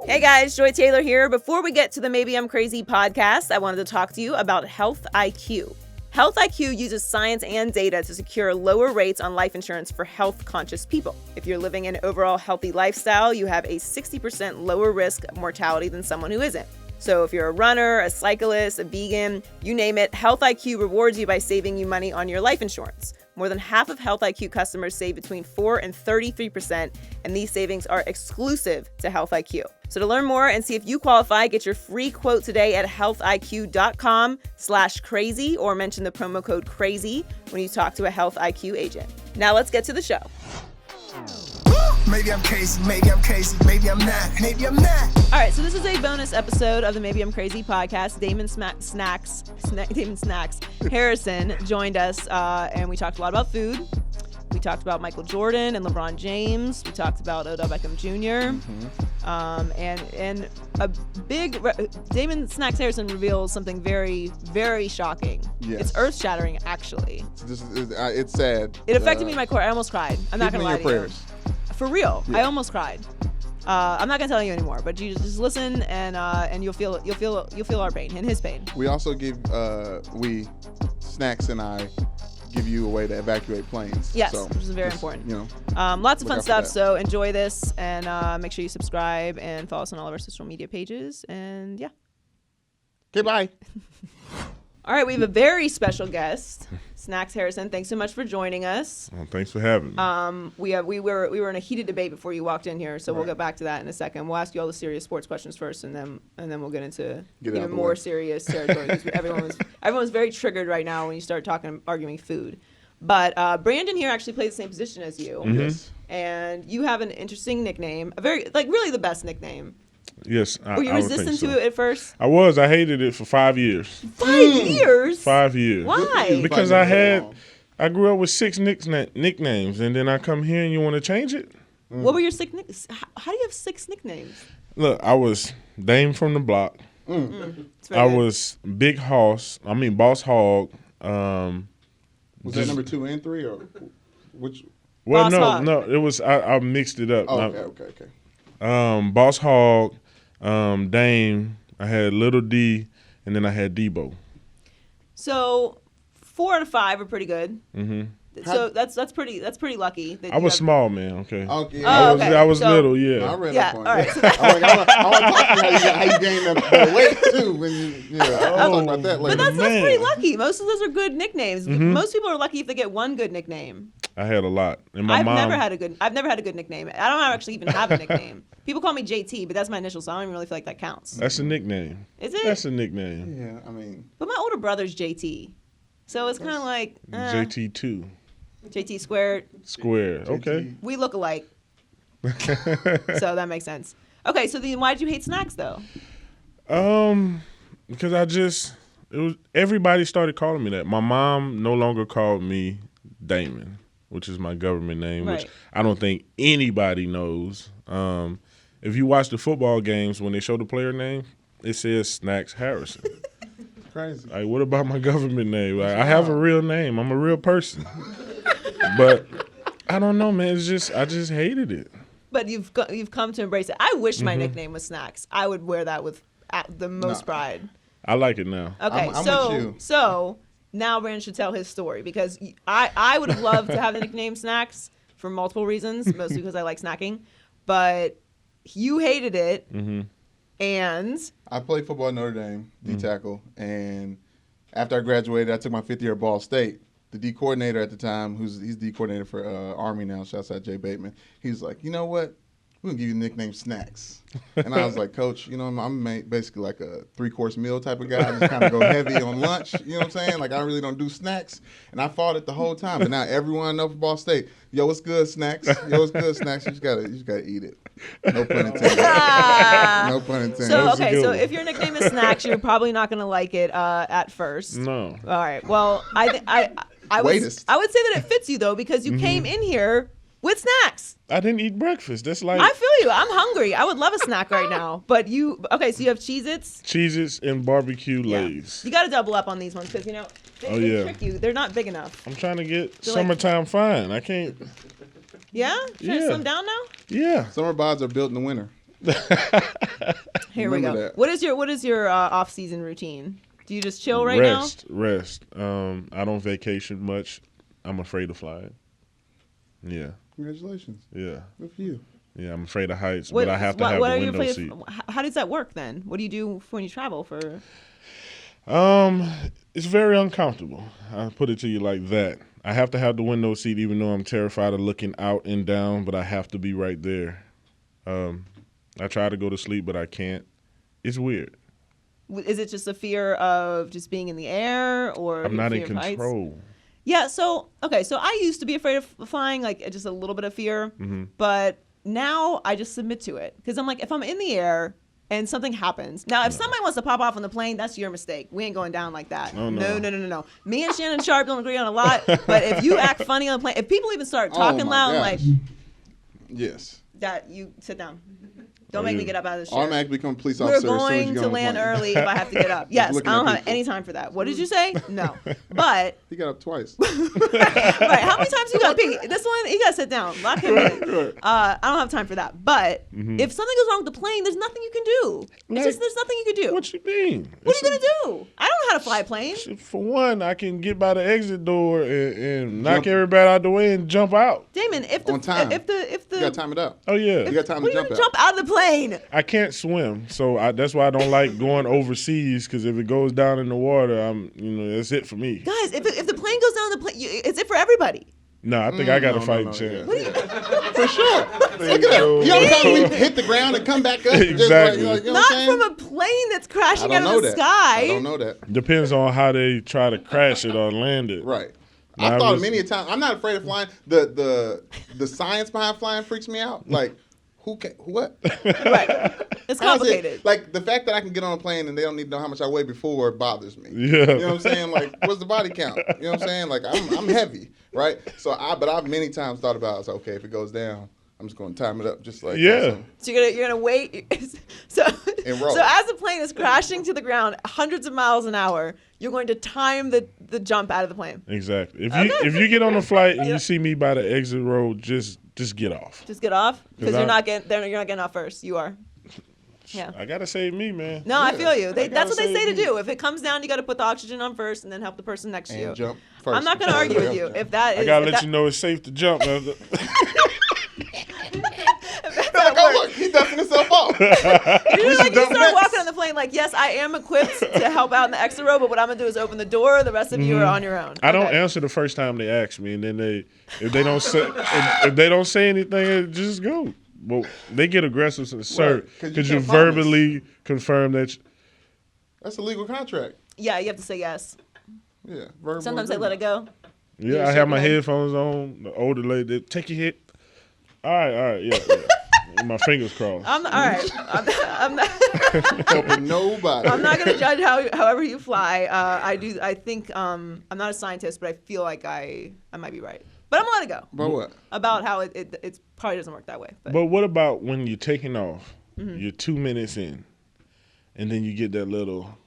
Hey guys, Joy Taylor here. Before we get to the Maybe I'm Crazy podcast, I wanted to talk to you about Health IQ. Health IQ uses science and data to secure lower rates on life insurance for health-conscious people. If you're living an overall healthy lifestyle, you have a 60% lower risk of mortality than someone who isn't. So if you're a runner, a cyclist, a vegan, you name it, Health IQ rewards you by saving you money on your life insurance. More than half of Health IQ customers save between 4 and 33%, and these savings are exclusive to Health IQ. So to learn more and see if you qualify, get your free quote today at healthiq.com/crazy or mention the promo code CRAZY when you talk to a Health IQ agent. Now let's get to the show. Maybe I'm crazy, maybe I'm crazy, maybe I'm not, maybe I'm not. All right, so this is a bonus episode of the Maybe I'm Crazy podcast. Damon Snacks Harrison joined us, and we talked a lot about food. We talked about Michael Jordan and LeBron James. We talked about Odell Beckham Jr. And a big Damon Snacks Harrison reveals something very, very shocking. Yes. It's earth-shattering, actually. It's sad. It affected me in my core. I almost cried. I'm not gonna lie to you. For real, yeah. I almost cried. I'm not gonna tell you anymore, but you just listen and you'll feel our pain and his pain. We also give Snacks and I give you a way to evacuate planes. Yes, so, which is very important. You know, lots of fun stuff. So enjoy this and make sure you subscribe and follow us on all of our social media pages. And yeah. Goodbye. All right, we have a very special guest, Snacks Harrison. Thanks so much for joining us. Well, thanks for having me. We were in a heated debate before you walked in here, so we'll get back to that in a second. We'll ask you all the serious sports questions first, and then we'll get into even more serious territory. Because everyone was very triggered right now when you start arguing food. But Brandon here actually plays the same position as you. Mm-hmm. Yes. And you have an interesting nickname, a very really the best nickname. Yes, Were you resistant to it at first? I was. I hated it for 5 years. 5 years? 5 years. Why? Because I grew up with 6 nicknames, and then I come here and you want to change it? What were your 6 nicknames? How do you have 6 nicknames? Look, I was Dame from the block. I was Big Hoss. Boss Hog. Was that number 2 and 3 or which? Well, Boss Hog. no. It was I mixed it up. Oh, okay. Boss Hog, Dame. I had Little D, and then I had Debo. So 4 out of 5 are pretty good. Mm-hmm. So that's pretty lucky. That I was small, man. Okay. Okay. I was little. I Yeah. read Yeah. that point. All right. I want to talk to you how you gained that weight too. When I'll talk about that later. But that's pretty lucky. Most of those are good nicknames. Mm-hmm. Most people are lucky if they get one good nickname. I had a lot, and I've never had a good nickname. I don't actually even have a nickname. People call me JT, but that's my initial, so I don't even really feel like that counts. That's a nickname. Is it? That's a nickname. Yeah, But my older brot's JT, so it's kind of like JT2. JT squared. Square. Okay. We look alike, so that makes sense. Okay, so then why did you hate Snacks though? Because everybody started calling me that. My mom no longer called me Damon, which is my government name, Right. which I don't think anybody knows. If you watch the football games, when they show the player name, it says Snacks Harrison. crazy. Like, what about my government name? Like, I have a real name. I'm a real person. But I don't know, man. I just hated it. But you've come to embrace it. I wish my nickname was Snacks. I would wear that with the most pride. I like it now. Okay, I'm with you. So now Brandon should tell his story because I would have loved to have the nickname Snacks for multiple reasons, mostly because I like snacking. But you hated it, and I played football at Notre Dame, D tackle, and after I graduated, I took my 5th year at Ball State. The D coordinator at the time, he's D coordinator for Army now, shouts out Jay Bateman. He was like, you know what? We're going to give you the nickname Snacks. And I was like, Coach, I'm basically like a 3-course meal type of guy. I just kind of go heavy on lunch. You know what I'm saying? Like, I really don't do snacks. And I fought it the whole time. But now everyone knows for Ball State, yo, what's good, Snacks? Yo, what's good, Snacks? You just gotta eat it. No pun intended. No pun intended. So if your nickname is Snacks, you're probably not going to like it at first. No. All right. Well, I would say that it fits you, though, because you came in here with snacks. I didn't eat breakfast. That's like... I feel you. I'm hungry. I would love a snack right now. But so you have Cheez-Its? Cheez-Its and barbecue Lays. You got to double up on these ones because, they trick you. They're not big enough. I'm trying to get summertime fine. I can't... Yeah? Trying to slim down now? Yeah. Summer bods are built in the winter. Here we go. That. What is your off-season routine? Do you just chill right Rest. I don't vacation much. I'm afraid of flying. Yeah. Congratulations. Yeah. Good for you. Yeah, I'm afraid of heights, but I have to have the window seat. How does that work then? What do you do when you travel for? It's very uncomfortable. I'll put it to you like that. I have to have the window seat even though I'm terrified of looking out and down, but I have to be right there. I try to go to sleep, but I can't. It's weird. Is it just a fear of just being in the air, or I'm not in control? Yeah, so I used to be afraid of flying, like just a little bit of fear, but now I just submit to it because I'm like, if I'm in the air and something happens. Now, if somebody wants to pop off on the plane, that's your mistake. We ain't going down like that. No. No. Me and Shannon Sharpe don't agree on a lot, but if you act funny on the plane, if people even start talking loud, like, yes, that, you sit down. Don't make me get up out of this chair. Automatically become a police officer. We're going to land early if I have to get up. Yes, I don't have any time for that. What did you say? No. But he got up twice. Right. How many times you got to pee? This one, you got to sit down. Lock him in. I don't have time for that. But if something goes wrong with the plane, there's nothing you can do. It's just there's nothing you can do. What you mean? What are you gonna do? I don't know how to fly a plane. For one, I can get by the exit door and knock everybody out the way and jump out. Damon, if on time. If the you got to time it up. Oh yeah, you got time to jump out of the plane. I can't swim, so that's why I don't like going overseas. Because if it goes down in the water, that's it for me. Guys, if the plane goes down the plane, it's it for everybody. No, I think I got a fighting chance. For sure. Look at that. You know how we hit the ground and come back up? Exactly. Not from a plane that's crashing out of the sky. I don't know that. Depends on how they try to crash it or land it. Right. I've thought many a time. I'm not afraid of flying. The science behind flying freaks me out. Like, what? Right. It's complicated. Like, the fact that I can get on a plane and they don't need to know how much I weigh before bothers me. Yeah. You know what I'm saying? Like, what's the body count? You know what I'm saying? Like, I'm heavy, right? So I've many times thought about, I was like, okay, if it goes down, I'm just going to time it up just like that. So you're gonna wait. So roll. So as the plane is crashing to the ground hundreds of miles an hour, you're going to time the jump out of the plane. Exactly. If you get on a flight and you see me by the exit road, just get off. Just get off? Because you're not getting off first. You are. Yeah. I gotta save me, man. No, I feel you. That's what they say to do. If it comes down, you got to put the oxygen on first and then help the person next to you. Jump first. I'm not going to argue with you. If that is, I gotta let you know it's safe to jump. Look, he's dusting himself off. You start walking on the plane like, yes, I am equipped to help out in the exit row, but what I'm gonna do is open the door. The rest of you are on your own. I don't answer the first time they ask me, and then if they don't say anything, just go. Well, they get aggressive, sir. Could you verbally confirm that? That's a legal contract. Yeah, you have to say yes. Yeah. Sometimes they let it go. Yeah, I have my headphones on. The older lady, take your hit. All right, yeah. My fingers crossed. All right. I'm not helping nobody. I'm not going to judge however you fly. I think I'm not a scientist, but I feel like I might be right. But I'm going to let it go. About what? About how it probably doesn't work that way. But what about when you're taking off? You're 2 minutes in, and then you get that little,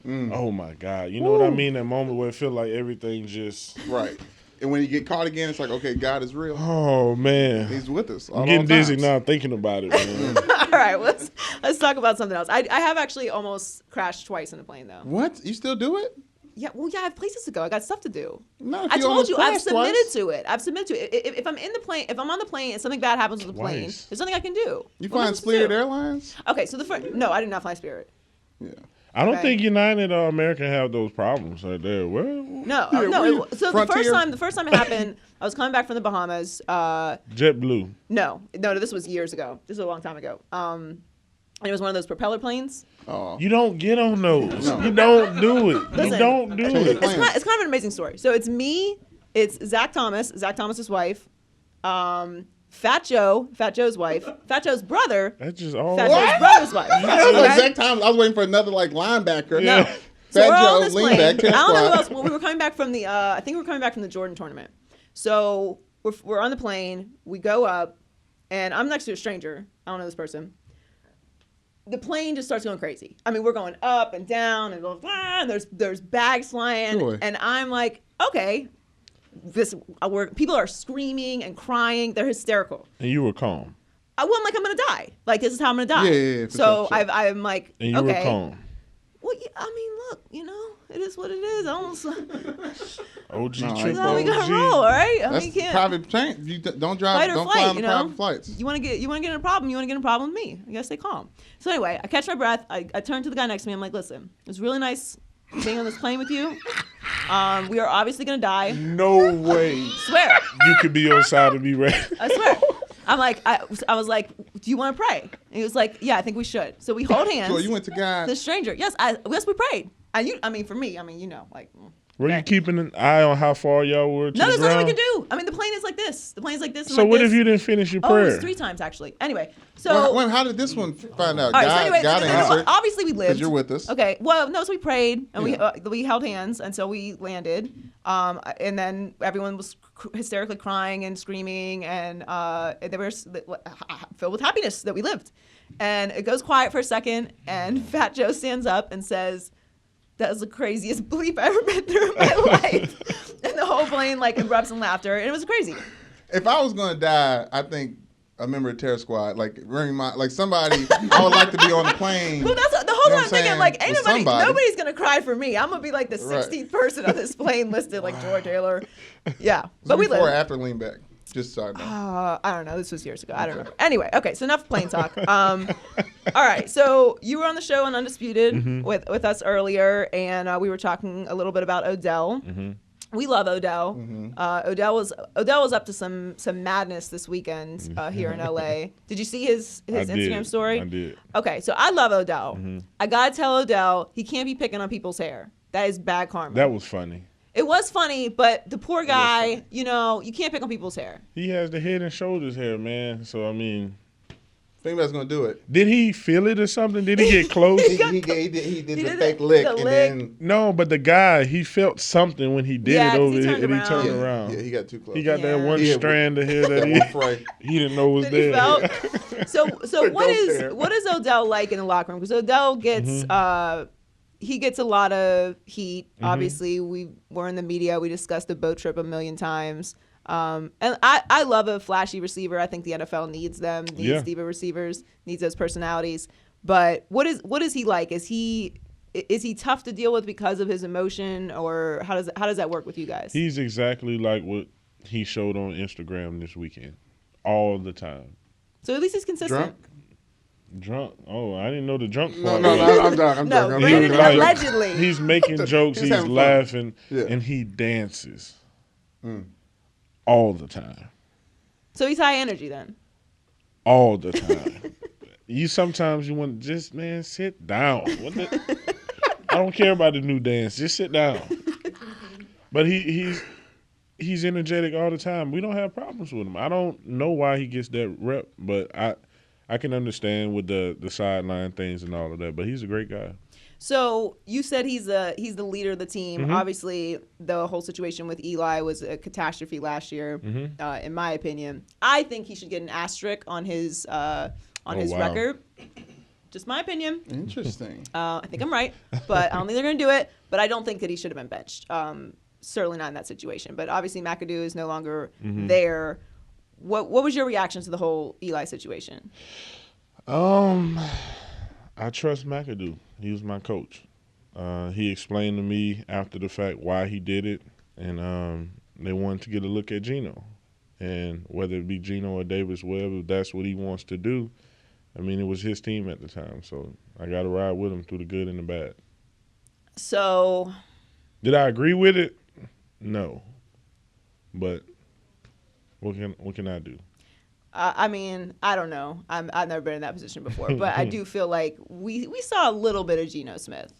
oh my God. You know what I mean? That moment where it feels like everything just. Right. And when you get caught again, it's like, okay, God is real. Oh, man. He's with us. I'm getting dizzy now thinking about it, man. All right, let's talk about something else. I have actually almost crashed twice in a plane, though. What? You still do it? Yeah, well, I have places to go. I got stuff to do. Not I told you, I've submitted twice. to it. If I'm in the plane, if I'm on the plane and something bad happens with the plane, there's nothing I can do. You flying Spirit Airlines? Okay, so no, I did not fly Spirit. Yeah. I don't think United or American have those problems right there. Well, no. So Frontier? the first time it happened, I was coming back from the Bahamas. JetBlue. No, this was years ago. This was a long time ago. And it was one of those propeller planes. Oh. You don't get on those. No. You don't do it. Listen, you don't do it. It's kind of an amazing story. So it's me, it's Zach Thomas's wife, Fat Joe's wife, Fat Joe's brother. That's just all. Fat Joe's brother's wife. Like Zach Thomas. I was waiting for another linebacker. Yeah. No. So we're on this plane. Back, I don't know who else. Well, we were coming back from the. I think we were coming back from the Jordan tournament. So we're on the plane. We go up, and I'm next to a stranger. I don't know this person. The plane just starts going crazy. I mean, we're going up and down, and blah, blah, and there's bags flying, Joy. and I'm like, okay. People are screaming and crying. They're hysterical. And you were calm. I'm like, I'm gonna die. Like, this is how I'm gonna die. Yeah, so sure. I'm like, And you okay. were calm. Well, yeah, I mean, look, it is what it is. I almost. OG No, trip That's how we gotta OG. roll, all right? I That's mean, you can't private plane. You don't drive. fight or Don't flight. fly on the private flights. You want to get in a problem. You want to get in a problem with me. I gotta stay calm. So anyway, I catch my breath. I turn to the guy next to me. I'm like, listen, it was really nice being on this plane with you. We are obviously gonna die. No way. Swear. You could be on side of me, right? I swear. I'm like, I was like, do you want to pray? And he was like, yeah, I think we should. So we hold hands. So you went to God. The stranger. Yes, we prayed. For me, like. Were okay. you keeping an eye on how far y'all were to No, the there's ground? nothing we can do. I mean, the plane is like this. The plane's like this. And So like what this. if you didn't finish your Oh, it was prayer? 3 times actually. Anyway, so. How did this one find out? All right, so anyway, God answered. obviously we lived. Because you're with us. Okay, well, no, so we prayed and Yeah. we held hands and so we landed, and then everyone was hysterically crying and screaming and they were filled with happiness that we lived, and it goes quiet for a second and Fat Joe stands up and says, "That was the craziest bleep I've ever been through in my life," and the whole plane erupts in laughter, and it was crazy. If I was gonna die, I think a member of Terror Squad, somebody I would like to be on the plane. Well, that's the whole You know time what I'm thinking, saying? ain't With somebody. nobody's gonna cry for me. I'm gonna be like the 16th person on this plane listed, like George Taylor. Yeah, but we before or lived. after lean back. Just so I know. I don't know. This was years ago. I don't remember. Anyway, okay. So enough plane talk. All right. So you were on the show on Undisputed with us earlier, and we were talking a little bit about Odell. We love Odell. Odell was up to some madness this weekend here in LA. Did you see his Instagram story? I did. Okay, so I love Odell. I gotta tell Odell he can't be picking on people's hair. That is bad karma. That was funny. It was funny, but the poor guy, you can't pick on people's hair. He has the head and shoulders hair, man. So I mean, If anybody's gonna do it. did he feel it or something? Did he get close? He did the fake lick the and lick. then No, but the guy, he felt something when he did Yeah, it 'cause over he here, turned and he around. turned yeah, around. Yeah, he got too close. He got Yeah. that one Yeah, strand of hair that that one fray. he didn't know was That he there. felt. So what is Odell like in the locker room? Because Odell gets he gets a lot of heat. Obviously, we're in the media. We discussed the boat trip a million times. And I love a flashy receiver. I think the NFL needs them. Needs diva receivers. Needs those personalities. But what is he like? Is he tough to deal with because of his emotion, or how does that work with you guys? He's exactly like what he showed on Instagram this weekend, all the time. So at least he's consistent. Drunk? Oh, I didn't know the drunk No, part. no, no, I'm done. No, I'm Brandon, joking. allegedly. He's making jokes, He's he's having fun. laughing, Yeah. and he dances all the time. So he's high energy then. All the time. Sometimes you want to just, man, sit down. I don't care about the new dance. Just sit down. But he's energetic all the time. We don't have problems with him. I don't know why he gets that rep, but I can understand with the sideline things and all of that. But he's a great guy. So you said he's the leader of the team. Obviously, the whole situation with Eli was a catastrophe last year, in my opinion. I think he should get an asterisk on his record. Just my opinion. Interesting. I think I'm right, but I don't think they're going to do it. But I don't think that he should have been benched. Certainly not in that situation. But obviously, McAdoo is no longer there. What was your reaction to the whole Eli situation? I trust McAdoo. He was my coach. He explained to me after the fact why he did it, and they wanted to get a look at Geno. And whether it be Geno or Davis Webb, if that's what he wants to do, I mean, it was his team at the time. So I got to ride with him through the good and the bad. So did I agree with it? No. But what can I do? I mean, I don't know. I've never been in that position before, but I do feel like we saw a little bit of Geno Smith.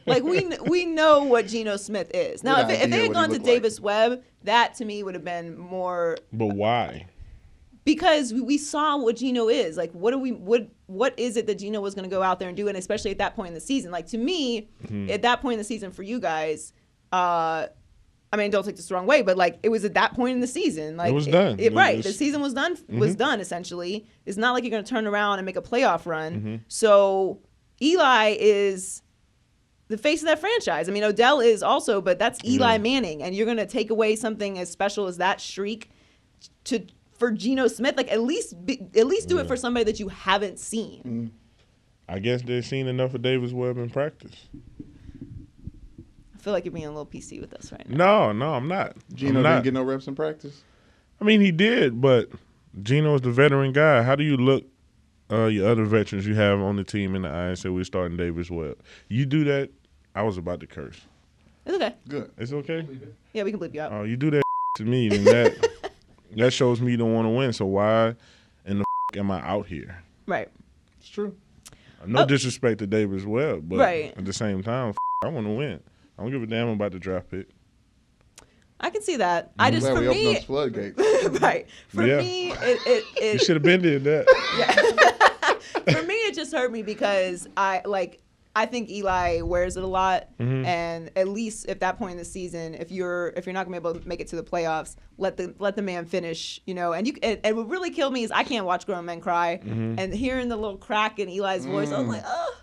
Like we know what Geno Smith is. Now, if they had gone to Davis Webb, that to me would have been more. But why? Because we saw what Geno is. Like, what is it that Geno was going to go out there and do? And especially at that point in the season, like to me, at that point in the season for you guys, I mean, don't take this the wrong way, but like it was at that point in the season, like it was done. Right, the season was done. Was done essentially. It's not like you're going to turn around and make a playoff run. So Eli is the face of that franchise. I mean, Odell is also, but that's Eli Manning, and you're going to take away something as special as that streak for Geno Smith. Like, at least do it for somebody that you haven't seen. I guess they've seen enough of Davis Webb in practice. I feel like you're being a little PC with us right now. No, I'm not. Geno didn't get no reps in practice? I mean, he did, but Geno's the veteran guy. How do you look your other veterans you have on the team in the eye and say we're starting Davis Webb? You do that, I was about to curse. It's okay. Good. It's okay? Yeah, we can bleep you out. Oh, you do that to me, then that shows me you don't want to win. So why in the am I out here? Right. It's true. No disrespect to Davis Webb, but Right. at the same time, I want to win. I don't give a damn about the draft pick. I can see that. I just, Glad for we opened me, those floodgates. right. For Yeah. me, You it should have been did that. for me, it just hurt me because I think Eli wears it a lot, and at least at that point in the season, if you're not gonna be able to make it to the playoffs, let the man finish, you know. And and what really killed me is I can't watch grown men cry, and hearing the little crack in Eli's voice, I was like, oh,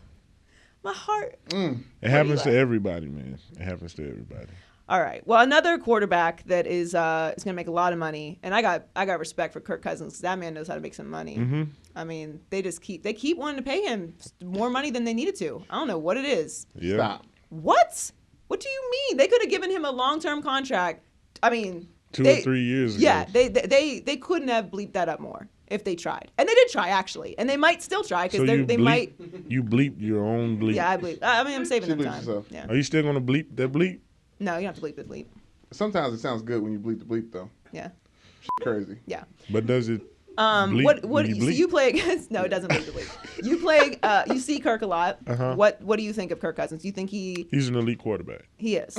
my heart. It happens to everybody, man. It happens to everybody. All right. Well, another quarterback that is going to make a lot of money, and I got respect for Kirk Cousins because that man knows how to make some money. I mean, they keep wanting to pay him more money than they needed to. I don't know what it is. Yeah. Stop. What? What do you mean? They could have given him a long-term contract. I mean, 2 or 3 years ago. Yeah, they couldn't have bleeped that up more if they tried, and they did try actually, and they might still try because they might. You bleep your own bleep. Yeah, I bleep. I mean, I'm saving She them bleeps time. herself. Yeah. Are you still gonna bleep that bleep? No, you don't have to bleep the bleep. Sometimes it sounds good when you bleep the bleep, though. Yeah. Crazy. Yeah. But does it? Bleep What when you so bleep? you play against? No, it doesn't bleep the bleep. You play. You see Kirk a lot. What do you think of Kirk Cousins? Do you think He's an elite quarterback. he is?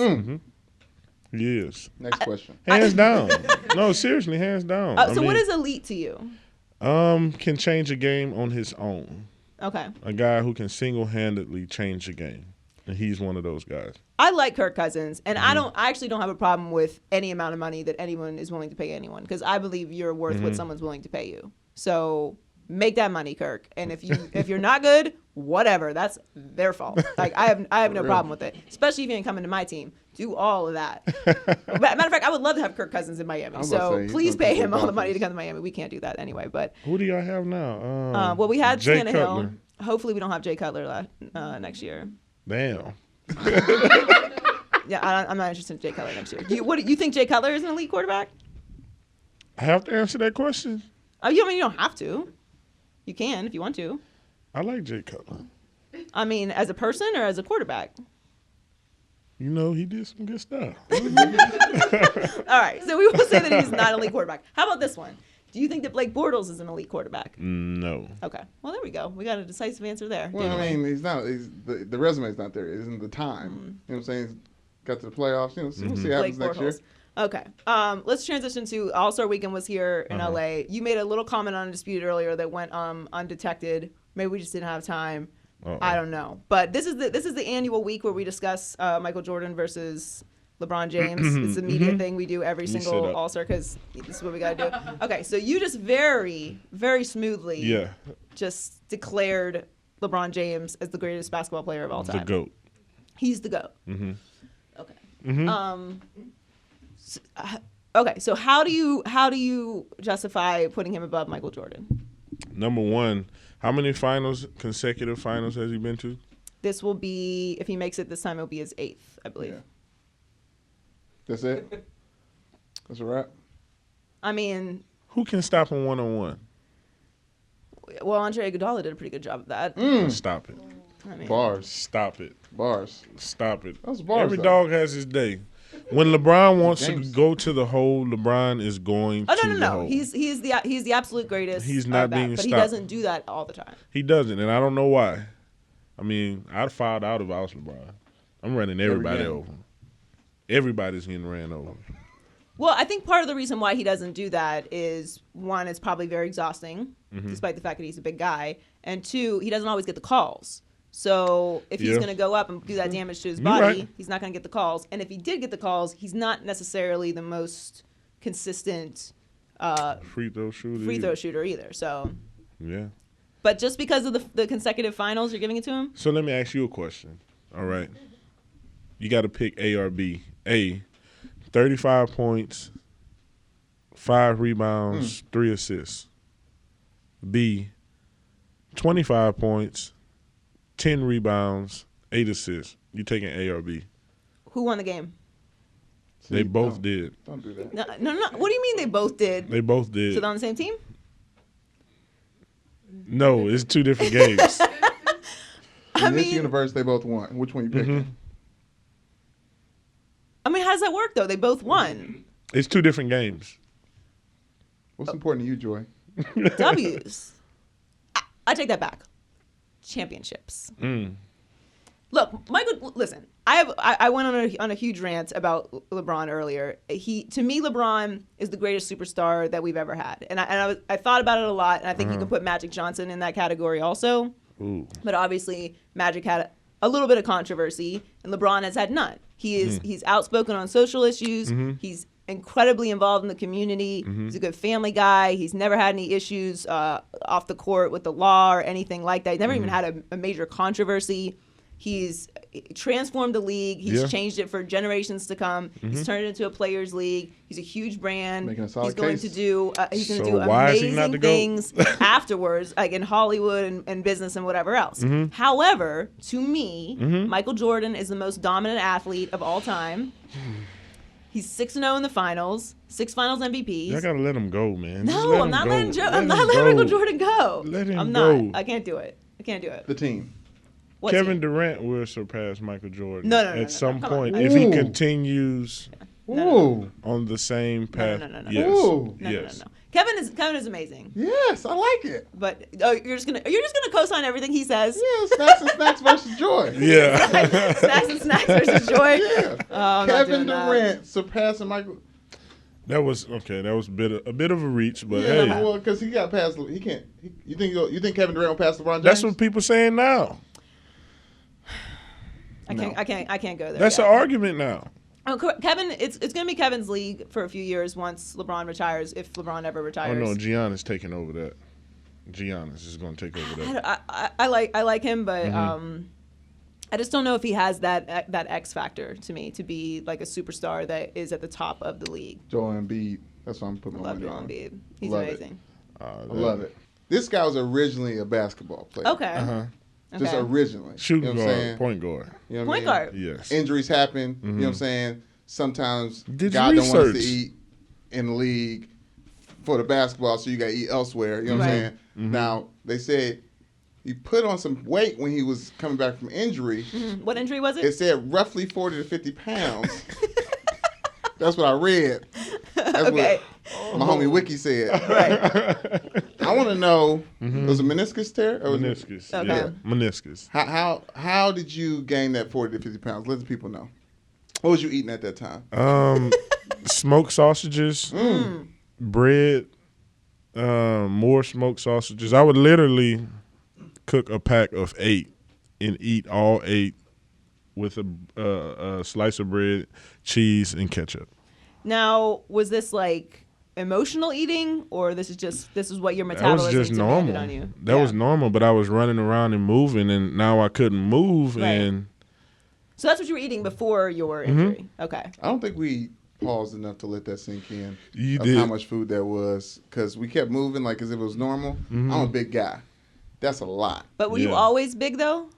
He is. Next question. Hands down. No, seriously, hands down. So what is elite to you? Can change a game on his own. Okay. A guy who can single-handedly change a game, and he's one of those guys. I like Kirk Cousins, and I actually don't have a problem with any amount of money that anyone is willing to pay anyone because I believe you're worth what someone's willing to pay you. So make that money, Kirk. And if you're not good, whatever. That's their fault. Like I have no problem with it, especially if you ain't coming to my team. Do all of that. Matter of fact, I would love to have Kirk Cousins in Miami. So please pay him all the money to come to Miami. We can't do that anyway. But Who do y'all have now? well, we had Jay Tannehill. Cutler. Hopefully, we don't have Jay Cutler next year. Damn. Yeah, I'm not interested in Jay Cutler next year. You think Jay Cutler is an elite quarterback? I have to answer that question. Oh, you don't have to. You can if you want to. I like Jay Cutler. I mean, as a person or as a quarterback? You know, he did some good stuff. All right, so we will say that he's not an elite quarterback. How about this one? Do you think that Blake Bortles is an elite quarterback? No. Okay, well, there we go. We got a decisive answer there. Well, I mean, he's not. The resume's not there. It isn't the time. You know what I'm saying? He's got to the playoffs. You know, we'll see what happens Blake next year. Bortles. Okay, let's transition to All-Star Weekend was here in LA. You made a little comment on Undisputed earlier that went undetected. Maybe we just didn't have time. I don't know. But this is the annual week where we discuss Michael Jordan versus LeBron James. It's a media thing we do every single All-Star because this is what we got to do. Okay, so you just very, very smoothly just declared LeBron James as the greatest basketball player of all time. The GOAT. He's the GOAT. Okay. Okay, so how do you justify putting him above Michael Jordan? Number one, how many consecutive finals has he been to? This will be, if he makes it this time, it'll be his 8th, I believe. Yeah. That's it? That's a wrap? I mean... Who can stop him one-on-one? Well, Andre Iguodala did a pretty good job of that. Stop it. I mean, Bars. Stop it. Bars. Stop it. That's bars, Every though. dog has his day. When LeBron wants to go to the hole, LeBron is going to the hole. He's the absolute greatest. He's not being but stopped. he doesn't do that all the time. He doesn't, and I don't know why. I mean, I'd filed out if I was LeBron. I'm running everybody over. Everybody's getting ran over. Well, I think part of the reason why he doesn't do that is, one, it's probably very exhausting, despite the fact that he's a big guy, and two, he doesn't always get the calls. So if he's going to go up and do that damage to his body, he's not going to get the calls. And if he did get the calls, he's not necessarily the most consistent free throw shooter either. So yeah. But just because of the consecutive finals, you're giving it to him? So let me ask you a question. All right. You got to pick A or B. A, 35 points, 5 rebounds, 3 assists. B, 25 points, 10 rebounds, 8 assists. You taking A or B? Who won the game? They both did. Don't do that. No. What do you mean they both did? They both did. So they're on the same team? No, it's 2 different games. In this universe, they both won. Which one you picking? I mean, how does that work, though? They both won. It's 2 different games. What's important to you, Joy? W's. I take that back. Championships. Look, Michael. Listen, I went on a huge rant about LeBron earlier. To me, LeBron is the greatest superstar that we've ever had, and I thought about it a lot. And I think you can put Magic Johnson in that category also. Ooh. But obviously, Magic had a little bit of controversy, and LeBron has had none. He's outspoken on social issues. He's incredibly involved in the community. He's a good family guy. He's never had any issues off the court with the law or anything like that. He's never even had a major controversy. He's transformed the league. He's changed it for generations to come. He's turned it into a players' league. He's a huge brand. Making a solid he's going case. to do So why is he not amazing the GOAT? things afterwards, like in Hollywood and business and whatever else. However, to me, Michael Jordan is the most dominant athlete of all time. He's 6-0 in the finals, 6 finals MVPs. I gotta let him go, man. Just No, let I'm him not go. letting Let I'm him not letting go. Michael Jordan go. Let him I'm go. not. I can't do it. The team. What Kevin team? Durant will surpass Michael Jordan No, at some come on. point Ooh. if he continues Ooh. on the same path. No. Yes. Ooh. Yes. No. Kevin is amazing. Yes, I like it. But you're just gonna co-sign everything he says. Yeah, snacks and snacks versus Joy. Yeah. Snacks and snacks versus Joy. Yeah. Oh, I'm not Kevin doing that. Durant surpassing Michael. That was okay. That was a bit of a reach, but Yeah, hey, well, because he got past. He can't. You think Kevin Durant will pass LeBron James? that's what people saying now. I can't go there. That's yet. an argument now. Oh, Kevin, it's going to be Kevin's league for a few years once LeBron retires, if LeBron ever Oh retires. no, Giannis taking over that. Giannis is going to take over that. I like him, but I just don't know if he has that X factor to me to be like a superstar that is at the top of the league. Joel Embiid. That's what I'm putting my Love money Joel on. Embiid. He's Love it. amazing. I love it. This guy was originally a basketball player. Okay. Just Okay. originally. Shooting you know what I'm guard, saying? point guard. You know what Point I mean? guard. Yes. Injuries happen. You know what I'm saying? Sometimes Did God don't want us to research. eat in the league for the basketball, so you got to eat elsewhere. You know what I'm Right. saying? Now, they said he put on some weight when he was coming back from injury. What injury was it? It said roughly 40 to 50 pounds. That's what I read. That's Okay. what my homie Wiki said. Right. I want to know, was it meniscus tear? Or was it- Meniscus. Okay. Yeah. Meniscus. How did you gain that 40 to 50 pounds? Let the people know. What was you eating at that time? Smoked sausages, bread, more smoked sausages. I would literally cook a pack of 8 and eat all 8 with a slice of bread, cheese, and ketchup. Now, was this like emotional eating, or this is what your That was metabolism just demanded normal. on you? That was normal, but I was running around and moving, and now I couldn't move. Right. And So that's what you were eating before your injury. Okay. I don't think we paused enough to let that sink in. You of did. how much food that was, because we kept moving like as if it was normal. I'm a big guy. That's a lot. But were you Yeah. always big though?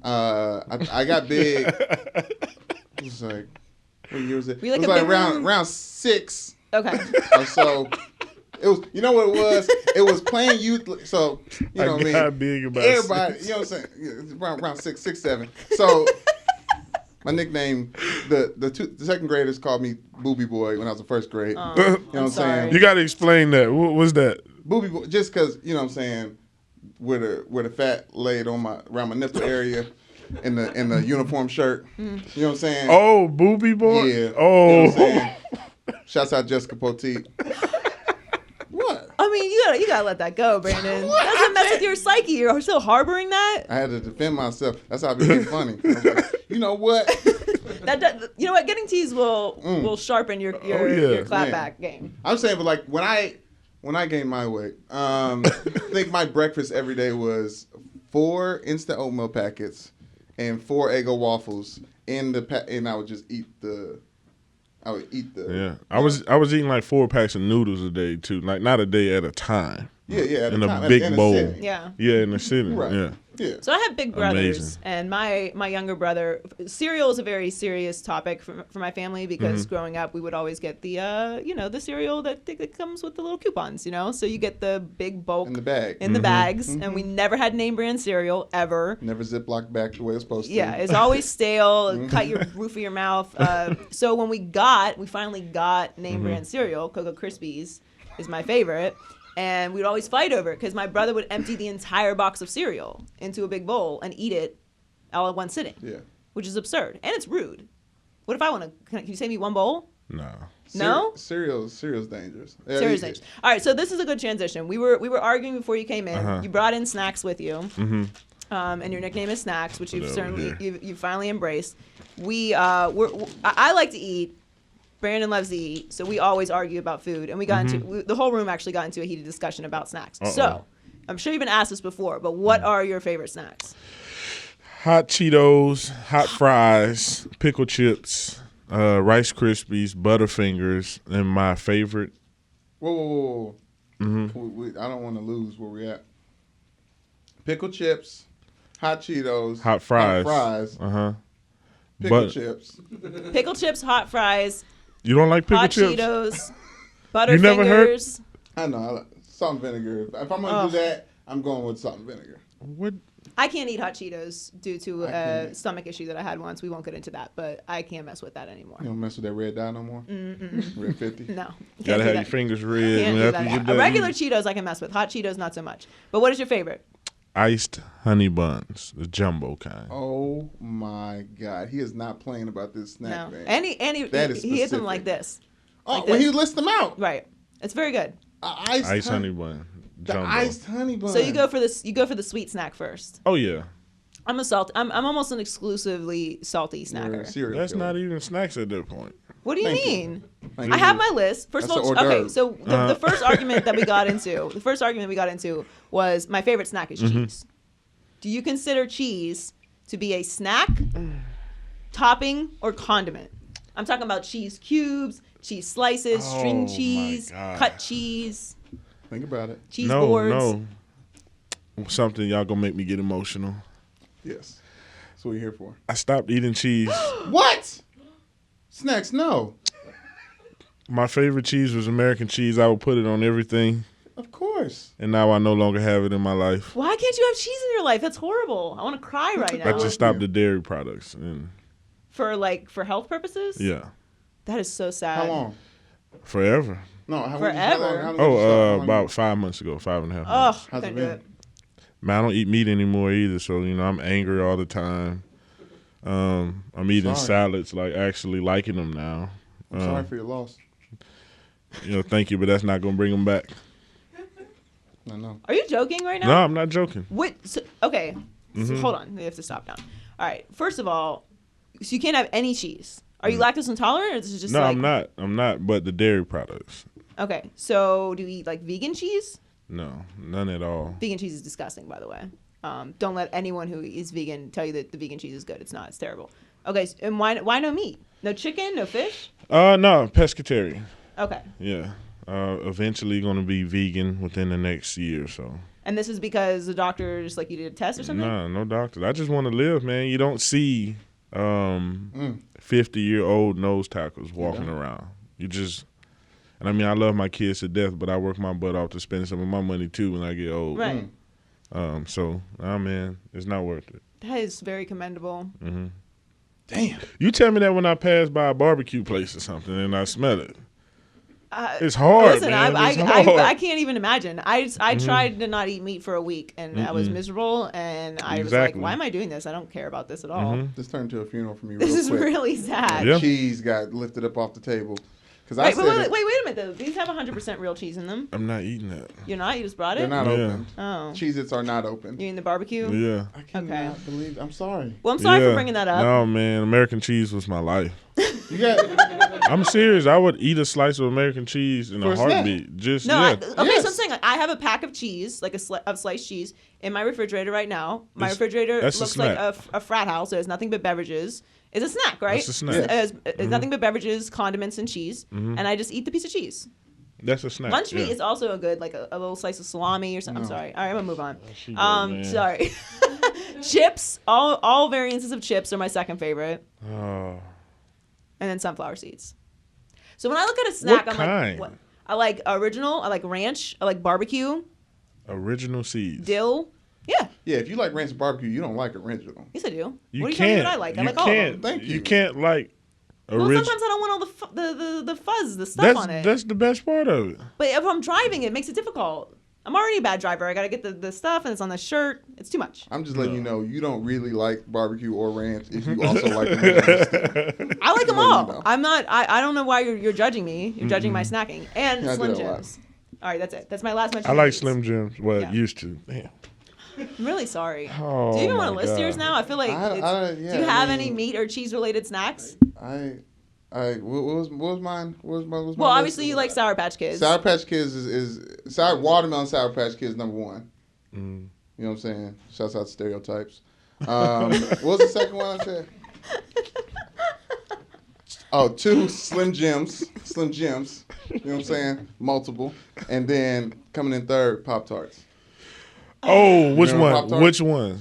I got big. It was like, what year was it? Were you like it was a like big around 6 Okay. or so. It was, you know what it was? It was playing youth. So you know what I mean. got big about Everybody, 6. you know what I'm saying? Yeah, around 6, 7. So my nickname, the second graders called me Booby Boy when I was in first grade. You know what I'm sorry. saying? You got to explain that. What was that? Booby Boy, just because, you know what I'm saying, where the fat laid on around my nipple area in the uniform shirt. You know what I'm saying? Oh, booby boy. Yeah. Oh. You know what I'm saying? Shouts out Jessica Poteet. What? I mean, you gotta let that go, Brandon. That doesn't mess with your psyche. You're still harboring that. I had to defend myself. That's how I became funny. I was like, you know what? You know what? Getting teased will sharpen your clapback game. I'm saying, but like when I gained my weight, I think my breakfast every day was 4 instant oatmeal packets and 4 Eggo waffles and I would just eat I would eat the. Yeah, I was eating like 4 packs of noodles a day too, like not a day at a time. Yeah, at in a a time. big in bowl. A sitting. Yeah. Yeah, in the sitting. Right. Yeah. Yeah. So I have big brothers, Amazing. and my younger brother. Cereal is a very serious topic for my family because Mm-hmm. growing up we would always get the the cereal that comes with the little coupons, So you get the big bulk In the bag. in the bags, and we never had name brand cereal ever. Never Ziploc back the way it's supposed to. Yeah, it's always stale. Cut your roof of your mouth. So when we finally got name brand cereal, Cocoa Krispies is my favorite. And we'd always fight over it because my brother would empty the entire box of cereal into a big bowl and eat it all at one sitting. Yeah. Which is absurd. And it's rude. What if I want to? Can you save me one bowl? No. No? Cereal's dangerous. Yeah, Serious things. All right, so this is a good transition. We were arguing before you came in. Uh-huh. You brought in Snacks with you. Mm-hmm. And your nickname is Snacks, which you've Over certainly here. you finally embraced. I like to eat. Brandon loves to eat, so we always argue about food, and we got into the whole room actually got into a heated discussion about snacks. Uh-oh. So, I'm sure you've been asked this before, but what are your favorite snacks? Hot Cheetos, hot fries, pickle chips, Rice Krispies, Butterfingers, and my favorite. Whoa. Mm-hmm. I don't want to lose where we're at. Pickle chips, hot Cheetos, Hot fries. pickle But- chips. Pickle chips, hot fries, You don't like pickle hot chips? Cheetos, You never heard- Butterfingers. I know. I like salt and vinegar. If I'm going to do that, I'm going with salt and vinegar. What? I can't eat hot Cheetos due to I a can't. stomach issue that I had once. We won't get into that, but I can't mess with that anymore. You don't mess with that red dye no more? Red 50? No. You gotta have your fingers red. Can't and do after you that. get done Regular eating- Cheetos I can mess with. Hot Cheetos, not so much. But what is your favorite? iced honey buns, the jumbo kind. Oh, my God. He is not playing about this snack, No. man. And That is he hits them specific. like this. Oh, like when this. he lists them out. Right. It's very good. Iced Honey bun, The jumbo. iced honey bun. So you go for this. You go for the sweet snack first. Oh yeah, I'm almost an exclusively salty You're a snacker. serial that's killer. not even snacks at that point. What do you Thank you. mean? Thank I you. have my list. First That's of all, an hors okay. d'oeuvre. So the first argument that we got into, was my favorite snack is cheese. Do you consider cheese to be a snack, topping, or condiment? I'm talking about cheese cubes, cheese slices, Oh, string my cheese, God. cut cheese, Think about it. cheese no, boards. no. Something y'all gonna make me get emotional. Yes. That's what we're here for. I stopped eating cheese. What? Snacks, no. My favorite cheese was American cheese. I would put it on everything, Of course. and now I no longer have it in my life. Why can't you have cheese in your life? That's horrible. I want to cry right I now. just stopped the dairy products, and For health purposes? yeah, That is so sad. How long? forever. No, how Forever? How long did you stop? About 5 months ago, 5.5 months. Ugh, How's it couldn't do been? it. Man, I don't eat meat anymore either, so I'm angry all the time. I'm eating Sorry. salads, like actually liking them now. I'm sorry for your loss. Thank you, but that's not gonna bring them back. I know. Are you joking right now? No, I'm not joking. Okay. So hold on. We have to stop down. All right. First of all, so you can't have any cheese. Are you lactose intolerant, or is it just No, like? I'm not. But the dairy products, Okay. So do you eat like vegan cheese? no, none at all. Vegan cheese is disgusting, by the way. Don't let anyone who is vegan tell you that the vegan cheese is good. It's not. It's terrible. Okay. And why no meat? No chicken? No fish? No, pescatarian. Okay. Yeah. Eventually gonna be vegan within the next year or so. And this is because the doctor just like you did a test or something? Nah, no doctor. I just want to live, man. You don't see 50-year-old nose tackles walking around. You just, and I mean, I love my kids to death, but I work my butt off to spend some of my money too when I get old. Right. So, man, it's not worth it. That is very commendable. Damn. You tell me that when I pass by a barbecue place or something and I smell it. It's hard, Listen, man. It's I hard. can't even imagine. I tried to not eat meat for a week, and I was miserable, and I was like, Exactly. why am I doing this? I don't care about this at all. This turned into a funeral for me real This is quick. really sad. Yeah. Cheese got lifted up off the table. Because I Wait, said wait it, a minute, though. These have 100% real cheese in them. I'm not eating that. You're not? You just brought it? they're not Yeah. open. Oh. Cheez-Its are not open. You eating the barbecue? Yeah. I cannot believe. I'm sorry. Well, I'm sorry Yeah. for bringing that up. No, man. American cheese was my life. You got. I'm serious. I would eat a slice of American cheese in For a a snack? heartbeat. Just No, yeah. okay, so I'm Yes. saying I have a pack of cheese, like of sliced cheese, in my refrigerator right now. My refrigerator that's a looks like snack. a frat house. It has nothing but beverages. It's a snack, right? That's a snack. It's nothing but beverages, condiments, and cheese. And I just eat the piece of cheese. That's a snack. Lunch meat yeah. is also a good, like a little slice of salami or something. I'm sorry. All right, I'm gonna move on. She goes, man. Sorry. Chips, all variants of chips are my second favorite. Oh. And then sunflower seeds. So when I look at a snack, What I'm kind? like, what? I like original. I like ranch. I like barbecue. Original seeds. Dill. Yeah. Yeah, if you like ranch barbecue, you don't like original. Yes, I do. You what are you can't. talking about? I like. I You like all of can't. them. Thank you. You can't like. Well, sometimes I don't want all the fuzz, the stuff on it. That's the best part of it. But if I'm driving, it makes it difficult. I'm already a bad driver. I gotta get the stuff, and it's on the shirt. It's too much. I'm just letting you know you don't really like barbecue or ranch if you also like the original stuff. I like them Well, all. you know. I'm not. I don't know why you're judging me. You're judging my snacking and I do Slim that a lot. Jims. All right, that's it. That's my last mention. I of like these. Slim Jims. Well, Yeah. used to. Damn. I'm really sorry. Oh, do you even want to my list God. yours now? I feel like. Yeah, do you have I any mean, meat or cheese related snacks? what was mine? What was my Well, list? obviously you like Sour Patch Kids. Sour Patch Kids is watermelon Sour Patch Kids number one. Mm. You know what I'm saying? Shouts out to stereotypes. What was the second one I said? Oh, 2 Slim Jims. Slim Jims. You know what I'm saying? Multiple. And then coming in third, Pop-Tarts. Oh, which Remember one? Pop-Tarts? Which one?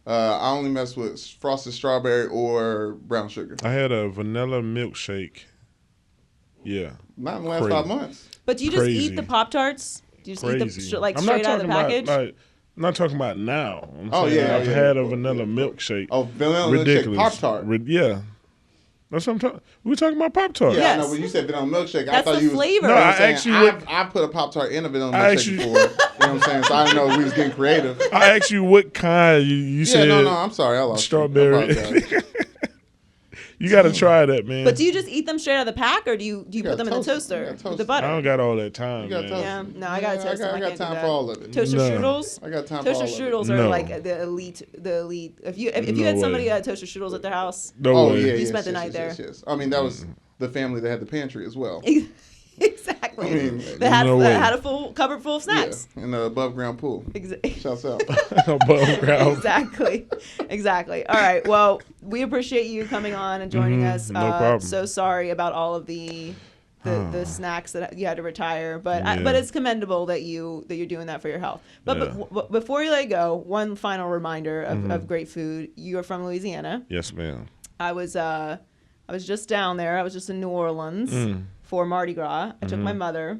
I only mess with frosted strawberry or brown sugar. I had a vanilla milkshake. Yeah. Not in the last Crazy. 5 months. But do you just Crazy. eat the Pop Tarts? Do you just eat Crazy. them like I'm straight not out of the talking package? about I'm not talking about now. I'm Oh, saying yeah, I've yeah. had a vanilla milkshake. Oh, vanilla Ridiculous. milkshake Pop-Tart. Yeah. That's what I'm talking. We're talking about Pop-Tart. Yeah, Yes. I know. When you said vanilla milkshake, I That's thought the you was. flavor. No, No, I I actually. actually I put a Pop-Tart in a vanilla I milkshake actually- before. You know what I'm saying? So I didn't know we was getting creative. I asked you what kind. You Yeah, said no, I'm sorry. I lost you. I strawberry. apologize. You got to try that, man. But do you just eat them straight out of the pack, or do you put gotta them in the toast toaster them. You gotta with toast the them. butter? I don't got all that time, You got man. toast. Yeah, no, I gotta toast them. I got can't do time that. for all of it. Toaster No. strudels. I got time for all Toaster of it. strudels are No. like the elite. If you No had somebody way. who had toaster strudels at their house, No Oh way. yeah, You yes, spent the yes, night yes, there. Yes, yes. I mean that was the family that had the pantry as well. exactly. I mean, They had, No they way. had a full cupboard full of snacks. Yeah, in the above ground pool. Shouts out. Above ground. Exactly. All right. Well, we appreciate you coming on and joining us. No problem. So sorry about all of the snacks that you had to retire, but Yeah. but it's commendable that you're doing that for your health. But, Yeah. but before you let it go, one final reminder of great food. You are from Louisiana. Yes, ma'am. I was just down there. I was just in New Orleans for Mardi Gras. I took my mother.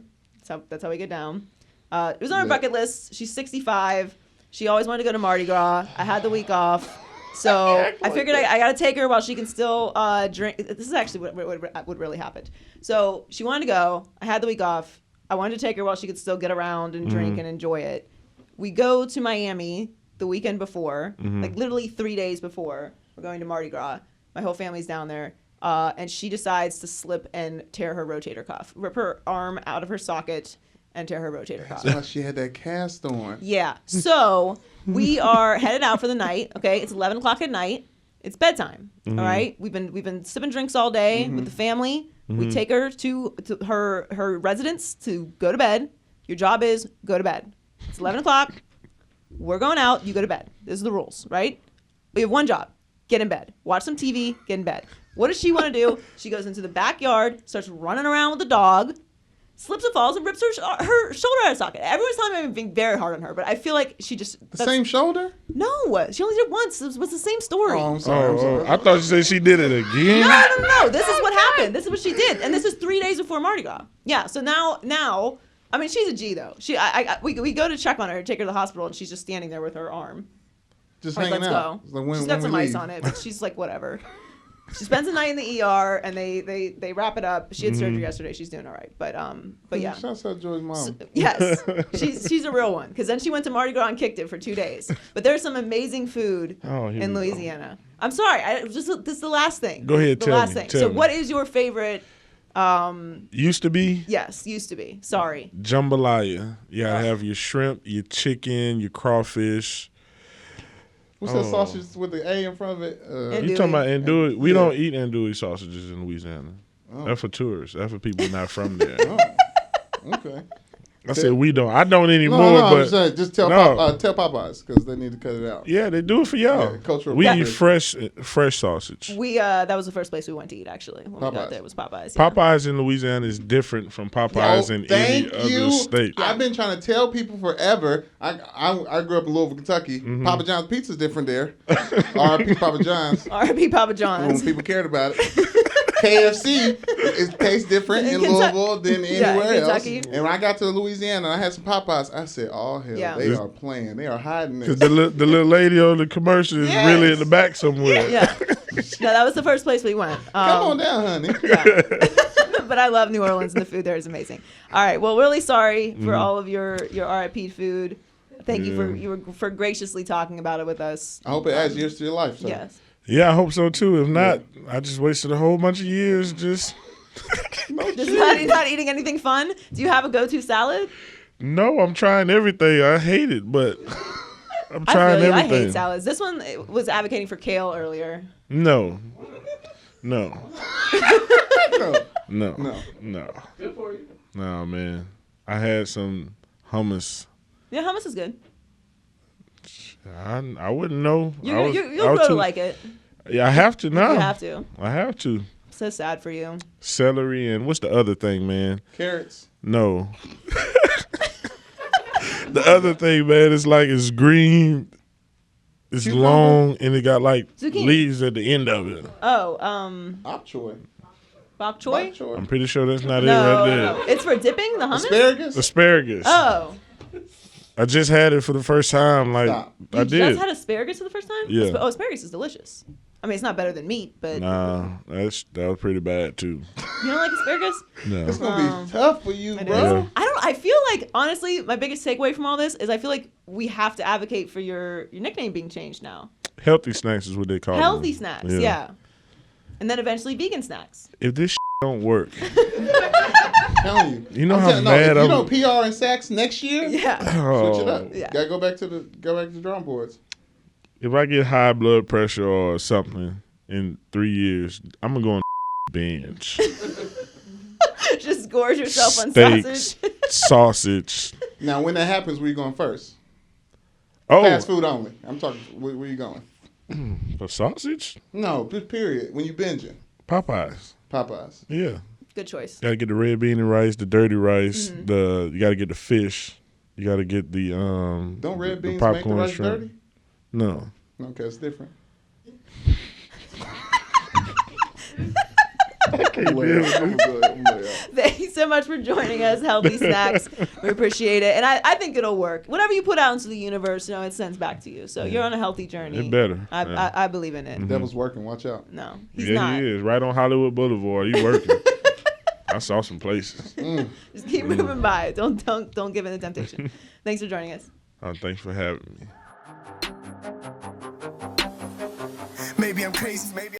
That's how we get down. It was on her Yeah. bucket list. She's 65. She always wanted to go to Mardi Gras. I had the week off. So I figured I got to take her while she can still drink. This is actually what really happened. So she wanted to go. I had the week off. I wanted to take her while she could still get around and drink and enjoy it. We go to Miami the weekend before, like literally 3 days before. We're going to Mardi Gras. My whole family's down there. And she decides to slip and tear her rotator cuff, rip her arm out of her socket and tear her rotator cuff. That's why she had that cast on. Yeah. So we are headed out for the night. Okay. It's 11 o'clock at night. It's bedtime. All right. We've been sipping drinks all day with the family. We take her to her residence to go to bed. Your job is go to bed. It's 11 o'clock. We're going out. You go to bed. This is the rules, right? We have one job. Get in bed. Watch some TV. Get in bed. What does she want to do? She goes into the backyard, starts running around with the dog, slips and falls, and rips her shoulder out of socket. Everyone's telling me I'm being very hard on her, but I feel like she just... The same shoulder? No, she only did it once. It was the same story. Oh, I'm sorry. I'm sorry. I thought you said she did it again. No. This is what happened. This is what she did, and this is 3 days before Mardi Gras. Yeah. So now, I mean, she's a G though. We go to check on her, take her to the hospital, and she's just standing there with her arm. Just Like, hanging let's out. go. It's like when- She's when got we some ice leave. on it, but she's like, whatever. She spends the night in the ER, and they wrap it up. She had surgery yesterday. She's doing all right, but yeah. Shouts out Joy's mom. Yes, she's a real one. Because then she went to Mardi Gras and kicked it for 2 days. But there's some amazing food Oh, here in we go. Louisiana. I'm sorry, this is the last thing. Go ahead, the tell last me, thing. tell So me. what is your favorite? Used to be Yes, used to be. Sorry. jambalaya. You gotta have your shrimp, your chicken, your crawfish. What's that sausage with the A in front of it? And- You talking about andouille? We Yeah. don't eat andouille sausages in Louisiana. That's for tourists. That's for people not from there. Okay. I said we don't. I don't anymore. No, but I'm saying just tell tell Popeyes because they need to cut it out. yeah, they do it for y'all. Yeah, cultural we eat appropriation. fresh sausage. We that was the first place we went to eat actually. When we got there was Popeyes. Yeah. Popeyes in Louisiana is different from Popeyes in any other state. I've been trying to tell people forever. I grew up in Louisville, Kentucky. Papa John's pizza is different there. R.I.P. Papa John's. R.I.P. Papa John's. When people cared about it. KFC, it tastes different in Louisville than anywhere else. And when I got to Louisiana and I had some Popeyes, I said, oh, hell, they are playing. They are hiding this. Because the little lady on the commercial is really in the back somewhere. Yeah. No, that was the first place we went. Come on down, honey. Yeah. But I love New Orleans, and the food there is amazing. All right. Well, really sorry for all of your RIP food. Thank you for graciously talking about it with us. I hope it adds years to your life. So. Yes. Yeah, I hope so too. If not, I just wasted a whole bunch of years just. Just not eating anything fun. Do you have a go-to salad? No, I'm trying everything. I hate it, but I'm trying everything. I hate salads. This one was advocating for kale earlier. No. No. Good for you. No, man. I had some hummus. Yeah, hummus is good. I wouldn't know. You'll grow to like it. Yeah, I have to now. You have to. I have to. So sad for you. Celery and what's the other thing, man? Carrots. No. The other thing, man, it's green. It's long and it got like zucchini. Leaves at the end of it. Oh, bok choy. Bok choy? I'm pretty sure that's not it right there. No. It's for dipping the hummus? Asparagus. Oh. I just had it for the first time. Like Stop. I did. You just had asparagus for the first time? Yeah. Oh, asparagus is delicious. I mean, it's not better than meat, but Nah, that was pretty bad too. You don't like asparagus? No. It's gonna be tough for you, bro. Yeah. I feel like honestly, my biggest takeaway from all this is I feel like we have to advocate for your nickname being changed now. Healthy snacks is what they call them. Healthy snacks, yeah. And then eventually vegan snacks. If this don't work, I'm telling you. You know how mad I'm. You know PR and sacks next year. Yeah. Switch it up. Yeah. Gotta go back to the drawing boards. If I get high blood pressure or something in 3 years, I'm gonna go on binge. Just gorge yourself on Steaks, sausage. Now, when that happens, where you going first? Oh, Fast food only. I'm talking. Where you going? for sausage? No, period. When you binging. Popeyes. Yeah. Good choice. Gotta get the red bean and rice, the dirty rice. You gotta get the fish. You gotta get the Don't red beans the make the rice shrimp. dirty? No. Okay, it's different. Thank you so much for joining us, Healthy Snacks. We appreciate it. And I think it'll work. Whatever you put out into the universe, it sends back to you. So you're on a healthy journey. It better. I believe in it. The devil's working. Watch out. No, he's not. He is. Right on Hollywood Boulevard. He working. I saw some places. Just keep moving by. Don't give in to temptation. Thanks for joining us. Oh, thanks for having me. Maybe I'm crazy, maybe